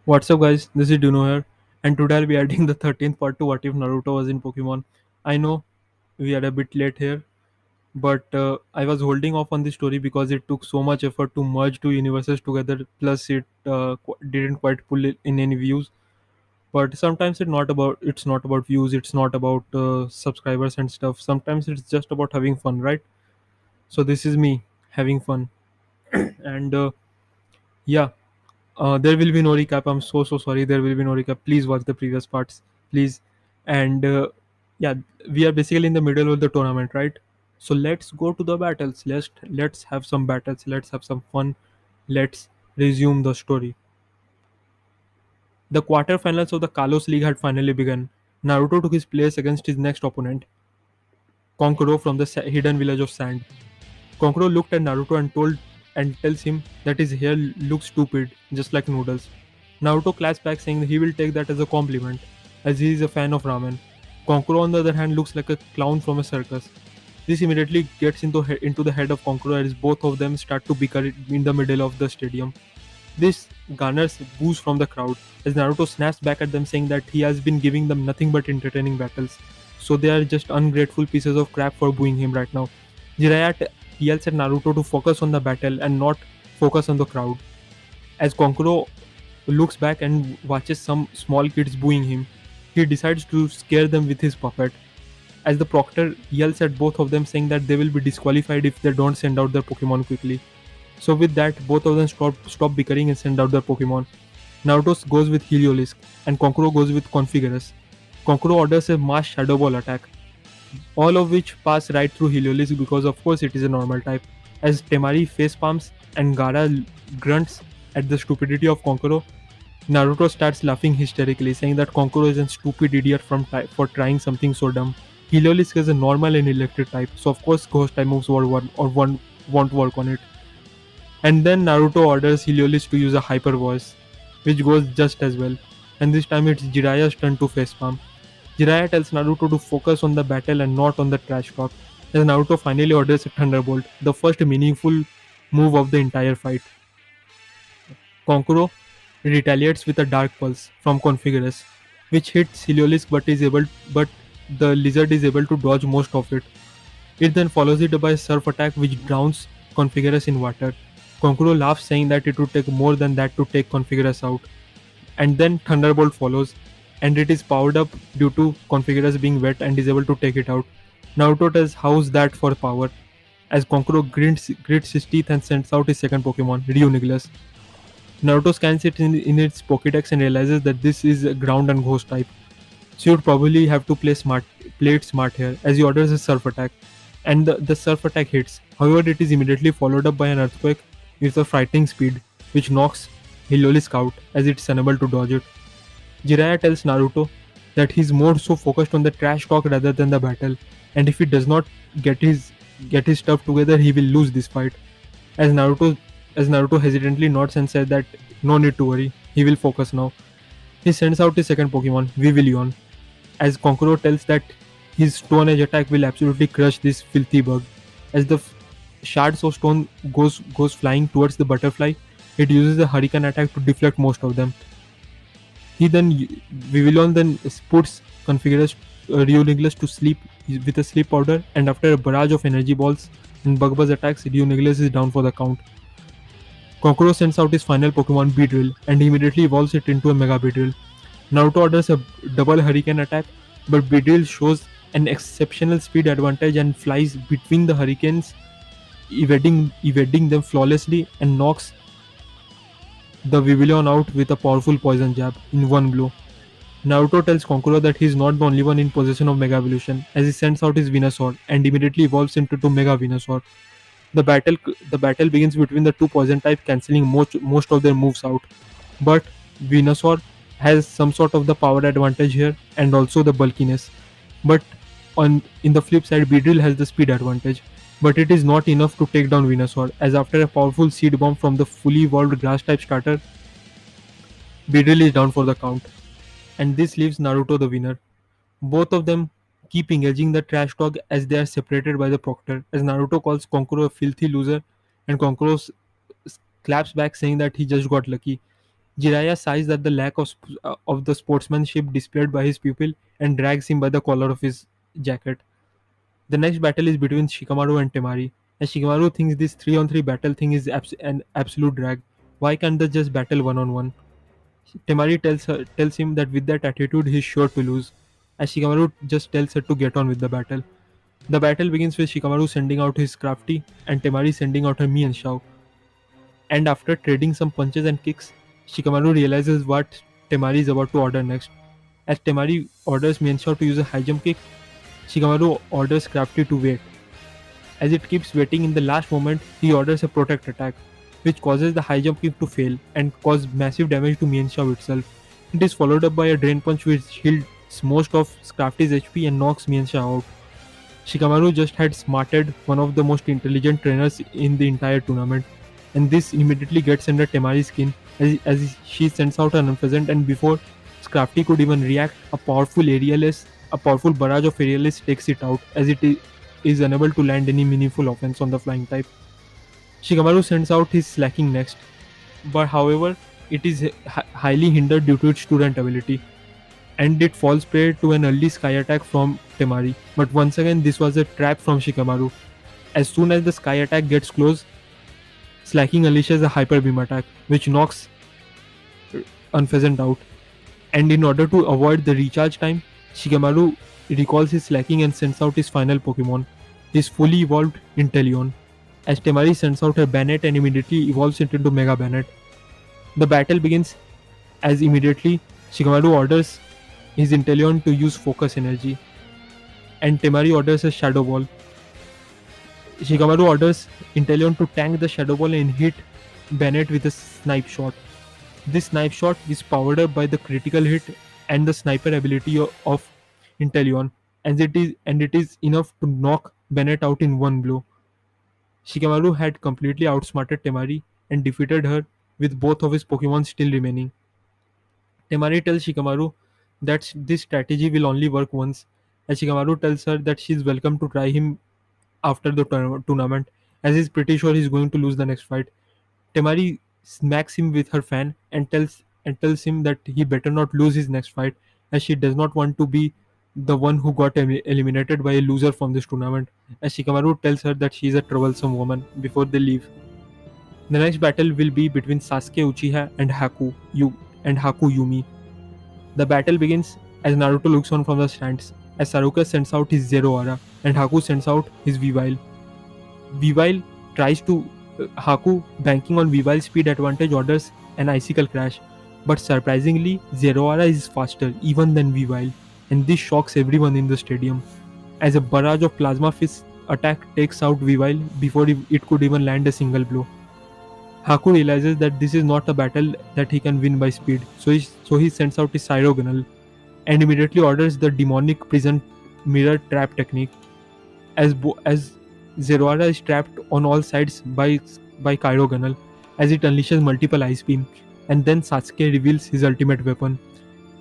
What's up, guys? This is Duno here, and today I'll be adding the 13th part to What If Naruto Was in Pokemon. I know we are a bit late here, but I was holding off on the story because it took so much effort to merge two universes together, plus, it didn't quite pull it in any views. But sometimes it's not about views, it's not about subscribers and stuff. Sometimes it's just about having fun, right? So, this is me having fun, and yeah. There will be no recap. I'm so sorry. There will be no recap. Please watch the previous parts, please. And yeah, we are basically in the middle of the tournament, right? So let's go to the battles. Let's have some battles. Let's have some fun. Let's resume the story. The quarterfinals of the Kalos League had finally begun. Naruto took his place against his next opponent, Konkoro from the hidden village of Sand. Konkoro looked at Naruto and tells him that his hair looks stupid, just like noodles. Naruto claps back saying he will take that as a compliment, as he is a fan of ramen. Konkoro, on the other hand, looks like a clown from a circus. This immediately gets into the head of Konkoro as both of them start to bicker in the middle of the stadium. This garners boos from the crowd as Naruto snaps back at them saying that he has been giving them nothing but entertaining battles, so they are just ungrateful pieces of crap for booing him right now. Jiraiya yells at Naruto to focus on the battle and not focus on the crowd. As Konkoro looks back and watches some small kids booing him, he decides to scare them with his puppet. As the proctor yells at both of them saying that they will be disqualified if they don't send out their Pokemon quickly. So with that, both of them stop bickering and send out their Pokemon. Naruto goes with Heliolisk and Konkoro goes with Configarous. Konkoro orders a mass Shadow Ball attack, all of which pass right through Heliolisk because of course it is a normal type. As Temari face palms and Gaara grunts at the stupidity of Konkoro, Naruto starts laughing hysterically, saying that Konkoro is a stupid idiot for trying something so dumb. Heliolisk is a normal and electric type, so of course Ghost type moves won't work on it. And then Naruto orders Heliolisk to use a Hyper Voice, which goes just as well. And this time it's Jiraiya's turn to facepalm. Jiraiya tells Naruto to focus on the battle and not on the trash talk, as Naruto finally orders a Thunderbolt, the first meaningful move of the entire fight. Konkoro retaliates with a Dark Pulse from Configarous, which hits Heliolisk but the lizard is able to dodge most of it. It then follows it by a Surf attack which drowns Configarous in water. Konkoro laughs saying that it would take more than that to take Configarous out. And then Thunderbolt follows, and it is powered up due to Configarous being wet and is able to take it out. Naruto tells how's that for power, as Konkoro grits his teeth and sends out his second Pokemon, Ryuniglus. Naruto scans it in its Pokédex and realizes that this is a ground and ghost type. So you'd probably have to play it smart here, as he orders a surf attack. And the surf attack hits. However, it is immediately followed up by an earthquake with a frightening speed, which knocks Heliolisk out as it's unable to dodge it. Jiraiya tells Naruto that he's more so focused on the trash talk rather than the battle, and if he does not get his stuff together, he will lose this fight. As Naruto hesitantly nods and says that no need to worry, he will focus now. He sends out his second Pokemon, Vivillon, as Konkoro tells that his Stone Edge attack will absolutely crush this filthy bug. As the shards of stone goes flying towards the butterfly, it uses a Hurricane attack to deflect most of them. Vivillon then puts Configurous Ryuniglus to sleep with a sleep powder, and after a barrage of energy balls and bug buzz attacks, Ryuniglus is down for the count. Kokoro sends out his final Pokemon Beedrill and immediately evolves it into a Mega Beedrill. Naruto orders a double Hurricane attack, but Beedrill shows an exceptional speed advantage and flies between the Hurricanes, evading them flawlessly, and knocks the Vivillon out with a powerful poison jab in one blow. Naruto tells Konkoro that he is not the only one in possession of Mega Evolution, as he sends out his Venusaur and immediately evolves into Mega Venusaur. The battle begins between the two poison types, cancelling most of their moves out. But Venusaur has some sort of the power advantage here and also the bulkiness. But in the flip side, Beedrill has the speed advantage. But it is not enough to take down Venusaur, as after a powerful Seed Bomb from the fully evolved Grass type starter, Beedrill is down for the count. And this leaves Naruto the winner. Both of them keep engaging the trash talk as they are separated by the proctor, as Naruto calls Konkoro a filthy loser and Konkoro claps back saying that he just got lucky. Jiraiya sighs at the lack of the sportsmanship displayed by his pupil and drags him by the collar of his jacket. The next battle is between Shikamaru and Temari. As Shikamaru thinks this 3-on-3 battle thing is an absolute drag. Why can't they just battle one on one? Temari tells him that with that attitude he's sure to lose. As Shikamaru just tells her to get on with the battle. The battle begins with Shikamaru sending out his crafty and Temari sending out her Mian Shao. And after trading some punches and kicks, Shikamaru realizes what Temari is about to order next. As Temari orders Mian Shao to use a high jump kick, Shikamaru orders Crafty to wait. As it keeps waiting, in the last moment, he orders a protect attack, which causes the high jump kick to fail and cause massive damage to Mian Shao itself. It is followed up by a drain punch which heals most of Crafty's HP and knocks Mian Shao out. Shikamaru just had smarted one of the most intelligent trainers in the entire tournament, and this immediately gets under Temari's skin as she sends out an unpleasant, and before Scrafty could even react, a powerful barrage of aerialist takes it out as is unable to land any meaningful offense on the flying type. Shikamaru sends out his slacking next, but however, it is highly hindered due to its student ability, and it falls prey to an early sky attack from Temari. But once again, this was a trap from Shikamaru. As soon as the sky attack gets close, Slacking unleashes a hyper beam attack, which knocks Unpheasant out. And in order to avoid the recharge time, Shikamaru recalls his slacking and sends out his final Pokemon, his fully evolved Inteleon, as Temari sends out her Banette and immediately evolves it into Mega Banette. The battle begins as immediately Shikamaru orders his Inteleon to use Focus Energy, and Temari orders a Shadow Ball. Shikamaru orders Inteleon to tank the Shadow Ball and hit Banette with a Snipe Shot. This Snipe Shot is powered up by the critical hit and the sniper ability of Inteleon, and it is enough to knock Banette out in one blow. Shikamaru had completely outsmarted Temari and defeated her with both of his Pokemon still remaining. Temari tells Shikamaru that this strategy will only work once, as Shikamaru tells her that she is welcome to try him after the tournament, as he's pretty sure he's going to lose the next fight. Temari smacks him with her fan and tells him that he better not lose his next fight, as she does not want to be the one who got eliminated by a loser from this tournament, as Shikamaru tells her that she is a troublesome woman before they leave. The next battle will be between Sasuke Uchiha and Haku Yumi. The battle begins as Naruto looks on from the stands, as Sasuke sends out his Zero Aura and Haku sends out his Weavile. Weavile tries to Haku, banking on Weavile's speed advantage, orders an Icicle Crash, but surprisingly Zero Aura is faster even than Weavile, and this shocks everyone in the stadium, as a barrage of Plasma Fist attack takes out Weavile before it could even land a single blow. Haku realizes that this is not a battle that he can win by speed, so he sends out his Cyrogonal and immediately orders the demonic prison mirror trap technique, as Zeraora is trapped on all sides by Kyrogonal, as it unleashes multiple Ice Beam, and then Sasuke reveals his ultimate weapon.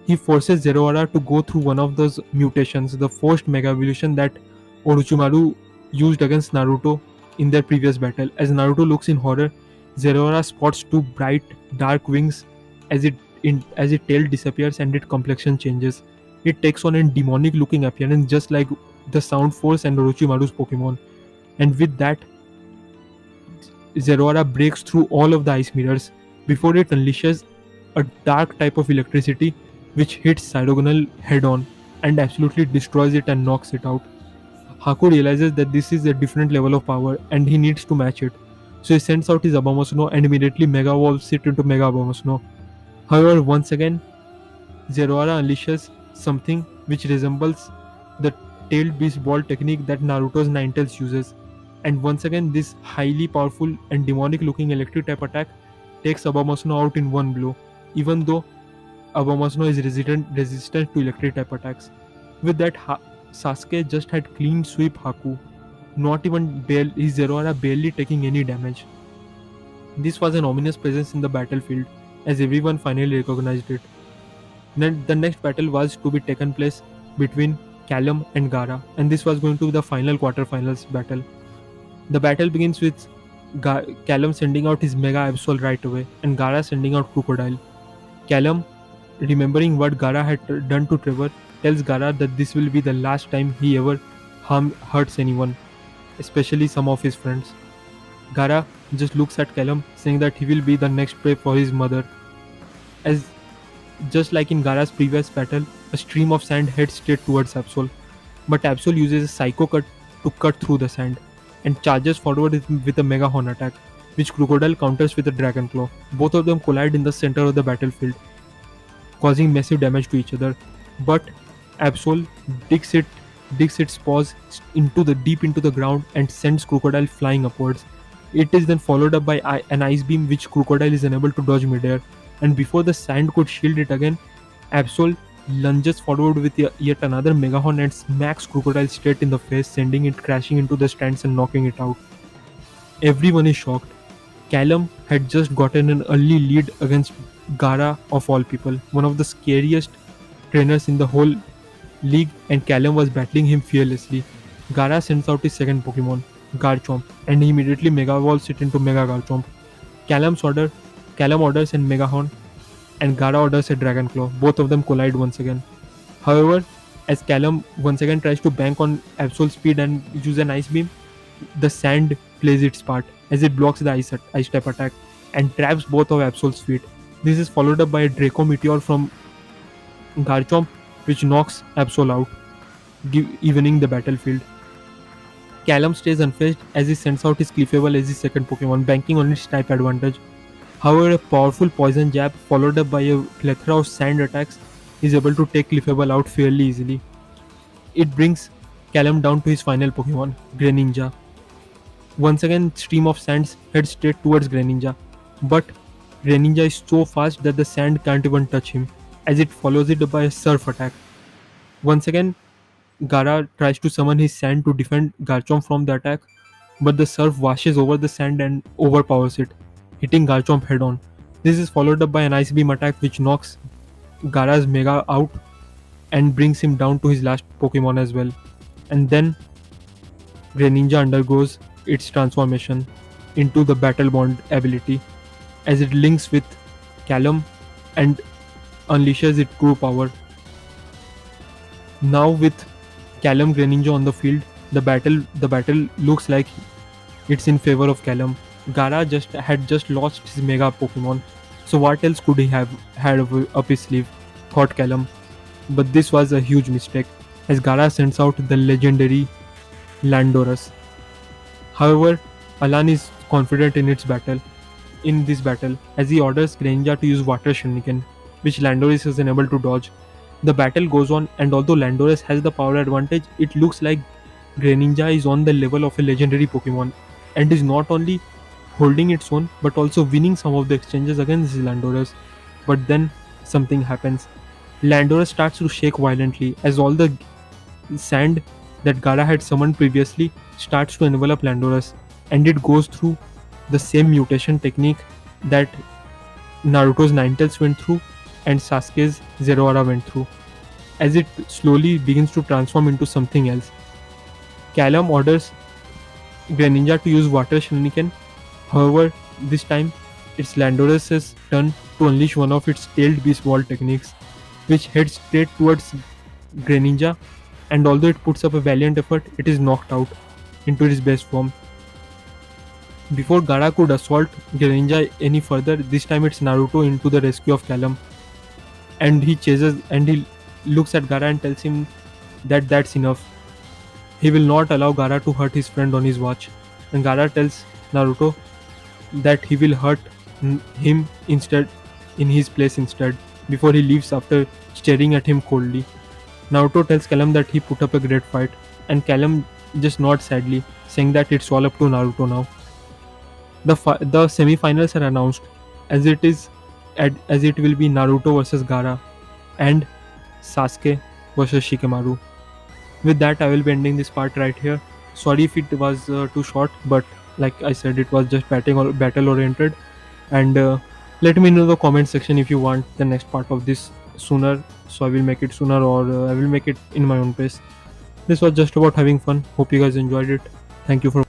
He forces Zeraora to go through one of those mutations, the forced Mega Evolution that Orochimaru used against Naruto in their previous battle. As Naruto looks in horror, Zeraora spots two bright, dark wings as its tail disappears and its complexion changes. It takes on a demonic-looking appearance just like the Sound Force and Orochimaru's Pokemon. And with that, Zeraora breaks through all of the ice mirrors before it unleashes a dark type of electricity which hits Cyrogonal head-on and absolutely destroys it and knocks it out. Haku realizes that this is a different level of power and he needs to match it. So he sends out his Abomasnow and immediately Mega Evolves it into Mega Abomasnow. However, once again, Zeraora unleashes something which resembles the Tailed Beast Ball technique that Naruto's Ninetales uses. And once again, this highly powerful and demonic looking electric type attack takes Abomasnow out in one blow, even though Abomasnow is resistant to electric type attacks. With that, Sasuke just had clean sweep Haku, not even his Zeraora barely taking any damage. This was an ominous presence in the battlefield, as everyone finally recognized it. Then the next battle was to be taken place between Callum and Gaara, and this was going to be the final quarterfinals battle. The battle begins with Callum sending out his Mega Absol right away, and Gaara sending out Crocodile. Callum, remembering what Gaara had done to Trevor, tells Gaara that this will be the last time he ever hurts anyone, especially some of his friends. Gaara just looks at Callum, saying that he will be the next prey for his mother. As just like in Gaara's previous battle, a stream of sand heads straight towards Absol, but Absol uses a Psycho Cut to cut through the sand and charges forward with a Mega Horn attack, which Crocodile counters with a Dragon Claw. Both of them collide in the center of the battlefield, causing massive damage to each other. But Absol digs its paws deep into the ground and sends Crocodile flying upwards. It is then followed up by an ice beam which Crocodile is unable to dodge midair, and before the sand could shield it again, Absol lunges forward with yet another Megahorn and smacks Crocodile straight in the face, sending it crashing into the stands and knocking it out. Everyone is shocked. Callum had just gotten an early lead against Gaara of all people, one of the scariest trainers in the whole league, and Callum was battling him fearlessly. Gaara sends out his second Pokemon, Garchomp, and he immediately Mega Evolves it into Mega Garchomp. Callum orders an Megahorn, and Gaara orders a Dragon Claw. Both of them collide once again. However, as Callum once again tries to bank on Absol's speed and use an Ice Beam, the sand plays its part as it blocks the ice type attack and traps both of Absol's feet. This is followed up by a Draco Meteor from Garchomp, which knocks Absol out, evening the battlefield. Callum stays unfazed as he sends out his Clefable as his second Pokemon, banking on its type advantage. However, a powerful poison jab followed up by a plethora of sand attacks is able to take Clefable out fairly easily. It brings Callum down to his final Pokemon, Greninja. Once again, stream of sands heads straight towards Greninja, but Greninja is so fast that the sand can't even touch him, as it follows it by a Surf attack. Once again, Gaara tries to summon his sand to defend Garchomp from the attack, but the Surf washes over the sand and overpowers it, hitting Garchomp head on. This is followed up by an Ice Beam attack which knocks Gaara's Mega out and brings him down to his last Pokemon as well. And then Greninja undergoes its transformation into the Battle Bond ability as it links with Callum and unleashes its true power. Now with Callum Greninja on the field, the battle looks like it's in favor of Callum. Gaara had just lost his Mega Pokemon, so what else could he have had up his sleeve? Thought Callum. But this was a huge mistake, as Gaara sends out the legendary Landorus. However, Alan is confident in this battle, as he orders Greninja to use Water Shuriken, which Landorus is unable to dodge. The battle goes on, and although Landorus has the power advantage, it looks like Greninja is on the level of a legendary Pokemon, and is not only holding its own but also winning some of the exchanges against Landorus. But then something happens. Landorus starts to shake violently as all the sand that Gaara had summoned previously starts to envelop Landorus, and it goes through the same mutation technique that Naruto's Ninetales went through and Sasuke's Zeraora went through, as it slowly begins to transform into something else. Callum orders Greninja to use Water Shuriken. However, this time it's Landorus' turn to unleash one of its tailed beast ball techniques, which heads straight towards Greninja, and although it puts up a valiant effort, it is knocked out into its best form. Before Gaara could assault Greninja any further, this time it's Naruto into the rescue of Callum, and he looks at Gaara and tells him that that's enough. He will not allow Gaara to hurt his friend on his watch, and Gaara tells Naruto that he will hurt him instead, in his place instead, before he leaves after staring at him coldly. Naruto tells Callum that he put up a great fight, and Callum just nods sadly, saying that it's all up to Naruto now. The semi-finals are announced, as it will be Naruto versus Gaara and Sasuke versus Shikamaru. With that, I will be ending this part right here. Sorry if it was too short, but like I said, it was just battle oriented. And let me know in the comment section if you want the next part of this sooner, so I will make it sooner, or I will make it in my own pace. This was just about having fun. Hope you guys enjoyed it. Thank you for